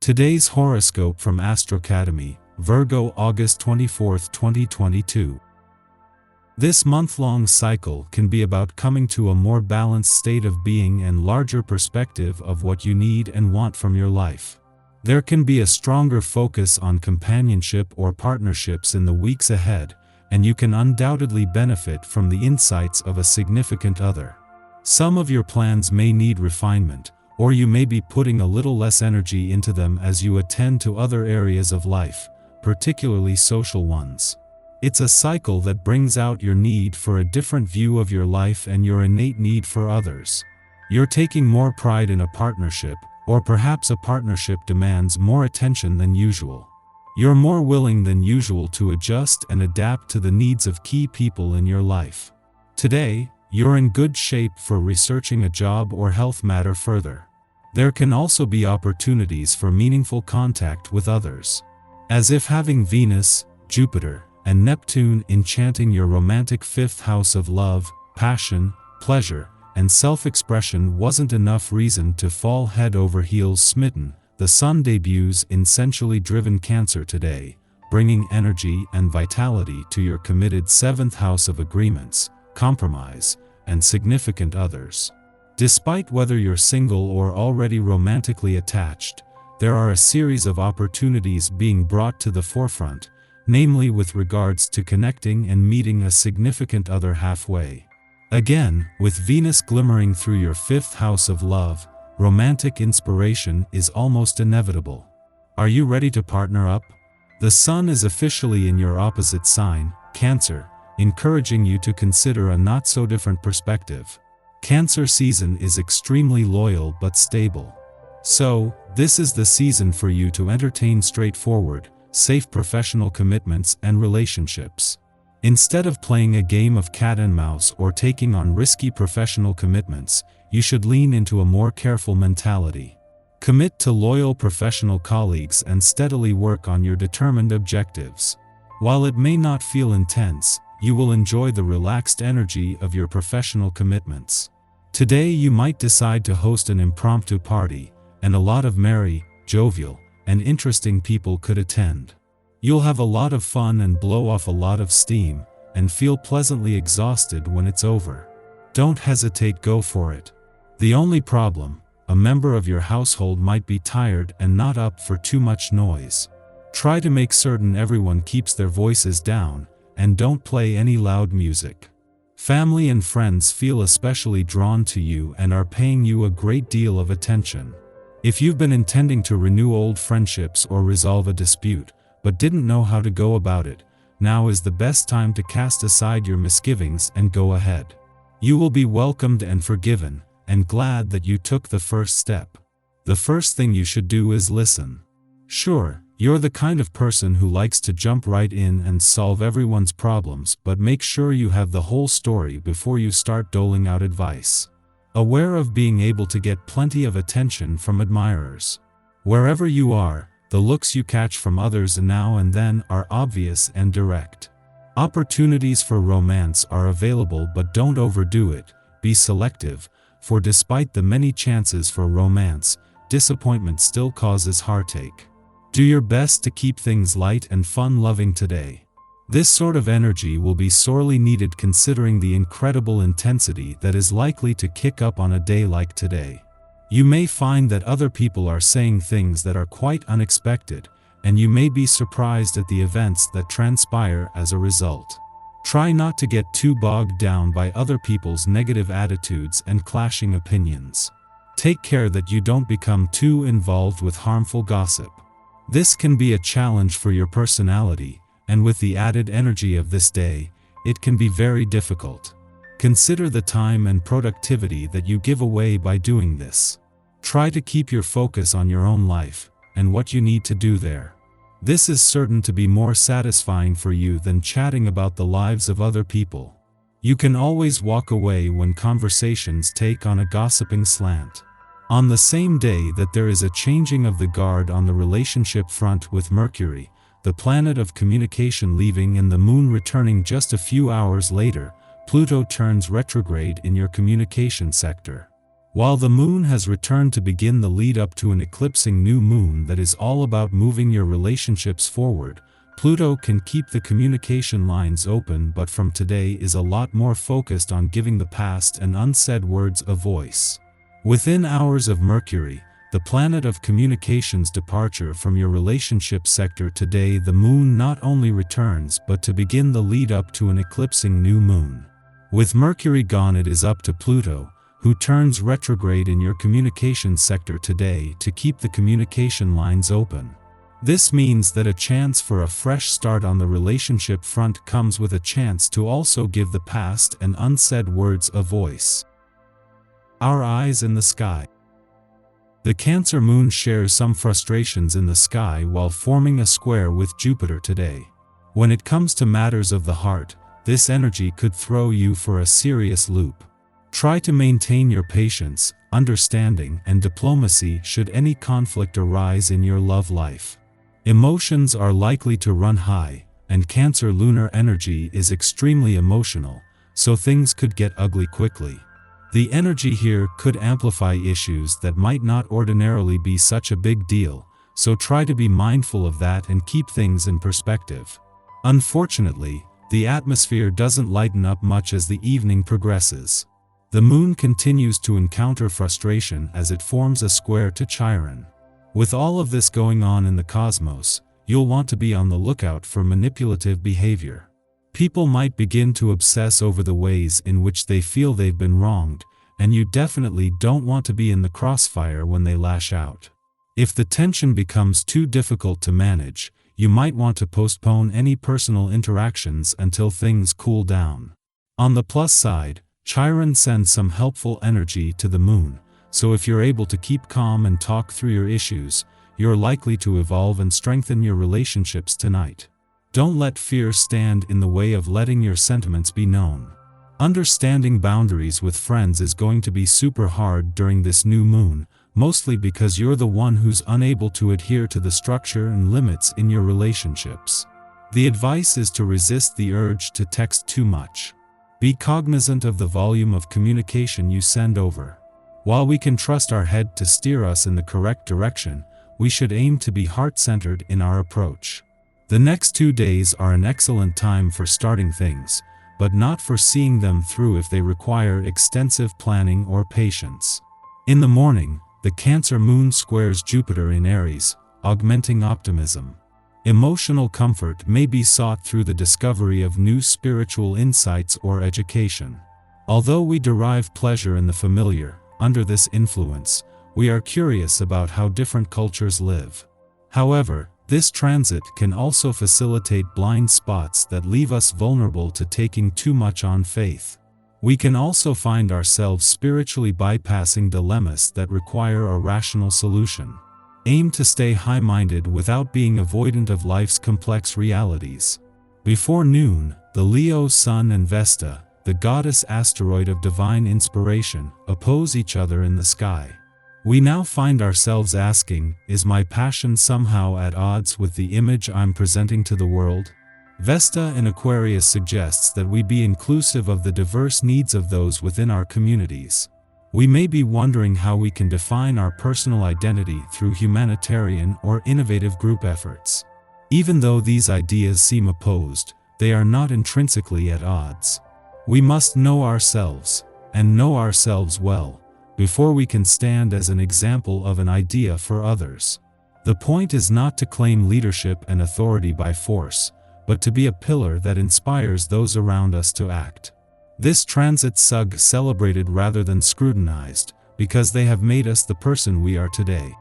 Today's horoscope from Astrocademy, Virgo August 24, 2022. This month-long cycle can be about coming to a more balanced state of being and larger perspective of what you need and want from your life. There can be a stronger focus on companionship or partnerships in the weeks ahead, and you can undoubtedly benefit from the insights of a significant other. Some of your plans may need refinement, or you may be putting a little less energy into them as you attend to other areas of life, particularly social ones. It's a cycle that brings out your need for a different view of your life and your innate need for others. You're taking more pride in a partnership, or perhaps a partnership demands more attention than usual. You're more willing than usual to adjust and adapt to the needs of key people in your life. Today, you're in good shape for researching a job or health matter further. There can also be opportunities for meaningful contact with others. As if having Venus, Jupiter, and Neptune enchanting your romantic fifth house of love, passion, pleasure, and self-expression wasn't enough reason to fall head over heels smitten. The Sun debuts in sensually driven Cancer today, bringing energy and vitality to your committed seventh house of agreements, compromise, and significant others. Despite whether you're single or already romantically attached, there are a series of opportunities being brought to the forefront, namely with regards to connecting and meeting a significant other halfway. Again, with Venus glimmering through your fifth house of love, romantic inspiration is almost inevitable. Are you ready to partner up? The Sun is officially in your opposite sign, Cancer, encouraging you to consider a not-so-different perspective. Cancer season is extremely loyal but stable. So, this is the season for you to entertain straightforward, safe professional commitments and relationships. Instead of playing a game of cat and mouse or taking on risky professional commitments, you should lean into a more careful mentality. Commit to loyal professional colleagues and steadily work on your determined objectives. While it may not feel intense, you will enjoy the relaxed energy of your professional commitments. Today you might decide to host an impromptu party, and a lot of merry, jovial, and interesting people could attend. You'll have a lot of fun and blow off a lot of steam, and feel pleasantly exhausted when it's over. Don't hesitate, go for it. The only problem, a member of your household might be tired and not up for too much noise. Try to make certain everyone keeps their voices down, and don't play any loud music. Family and friends feel especially drawn to you and are paying you a great deal of attention. If you've been intending to renew old friendships or resolve a dispute, but didn't know how to go about it, now is the best time to cast aside your misgivings and go ahead. You will be welcomed and forgiven, and glad that you took the first step. The first thing you should do is listen. Sure, you're the kind of person who likes to jump right in and solve everyone's problems, but make sure you have the whole story before you start doling out advice. Aware of being able to get plenty of attention from admirers. Wherever you are, the looks you catch from others now and then are obvious and direct. Opportunities for romance are available, but don't overdo it. Be selective, for despite the many chances for romance, disappointment still causes heartache. Do your best to keep things light and fun-loving today. This sort of energy will be sorely needed considering the incredible intensity that is likely to kick up on a day like today. You may find that other people are saying things that are quite unexpected, and you may be surprised at the events that transpire as a result. Try not to get too bogged down by other people's negative attitudes and clashing opinions. Take care that you don't become too involved with harmful gossip. This can be a challenge for your personality, and with the added energy of this day, it can be very difficult. Consider the time and productivity that you give away by doing this. Try to keep your focus on your own life, and what you need to do there. This is certain to be more satisfying for you than chatting about the lives of other people. You can always walk away when conversations take on a gossiping slant. On the same day that there is a changing of the guard on the relationship front with Mercury, the planet of communication leaving and the Moon returning just a few hours later, Pluto turns retrograde in your communication sector. While the moon has returned to begin the lead up to an eclipsing new moon that is all about moving your relationships forward, Pluto can keep the communication lines open, but from today is a lot more focused on giving the past and unsaid words a voice. Within hours of Mercury, the planet of communications departure from your relationship sector today, the moon not only returns but to begin the lead up to an eclipsing new moon. With Mercury gone, it is up to Pluto, who turns retrograde in your communications sector today, to keep the communication lines open. This means that a chance for a fresh start on the relationship front comes with a chance to also give the past and unsaid words a voice. Our eyes in the sky. The Cancer moon shares some frustrations in the sky while forming a square with Jupiter today. When it comes to matters of the heart, this energy could throw you for a serious loop. Try to maintain your patience, understanding, and diplomacy should any conflict arise in your love life. Emotions are likely to run high, and Cancer lunar energy is extremely emotional, so things could get ugly quickly. The energy here could amplify issues that might not ordinarily be such a big deal, so try to be mindful of that and keep things in perspective. Unfortunately, the atmosphere doesn't lighten up much as the evening progresses. The moon continues to encounter frustration as it forms a square to Chiron. With all of this going on in the cosmos, you'll want to be on the lookout for manipulative behavior. People might begin to obsess over the ways in which they feel they've been wronged, and you definitely don't want to be in the crossfire when they lash out. If the tension becomes too difficult to manage, you might want to postpone any personal interactions until things cool down. On the plus side, Chiron sends some helpful energy to the moon, so if you're able to keep calm and talk through your issues, you're likely to evolve and strengthen your relationships tonight. Don't let fear stand in the way of letting your sentiments be known. Understanding boundaries with friends is going to be super hard during this new moon, mostly because you're the one who's unable to adhere to the structure and limits in your relationships. The advice is to resist the urge to text too much. Be cognizant of the volume of communication you send over. While we can trust our head to steer us in the correct direction, we should aim to be heart-centered in our approach. The next 2 days are an excellent time for starting things, but not for seeing them through if they require extensive planning or patience. In the morning, the Cancer moon squares Jupiter in Aries, augmenting optimism. Emotional comfort may be sought through the discovery of new spiritual insights or education. Although we derive pleasure in the familiar, under this influence, we are curious about how different cultures live. However, this transit can also facilitate blind spots that leave us vulnerable to taking too much on faith. We can also find ourselves spiritually bypassing dilemmas that require a rational solution. Aim to stay high-minded without being avoidant of life's complex realities. Before noon, the Leo Sun and Vesta, the goddess asteroid of divine inspiration, oppose each other in the sky. We now find ourselves asking, is my passion somehow at odds with the image I'm presenting to the world? Vesta in Aquarius suggests that we be inclusive of the diverse needs of those within our communities. We may be wondering how we can define our personal identity through humanitarian or innovative group efforts. Even though these ideas seem opposed, they are not intrinsically at odds. We must know ourselves, and know ourselves well, before we can stand as an example of an idea for others. The point is not to claim leadership and authority by force, but to be a pillar that inspires those around us to act. This transit SUG celebrated rather than scrutinized, because they have made us the person we are today.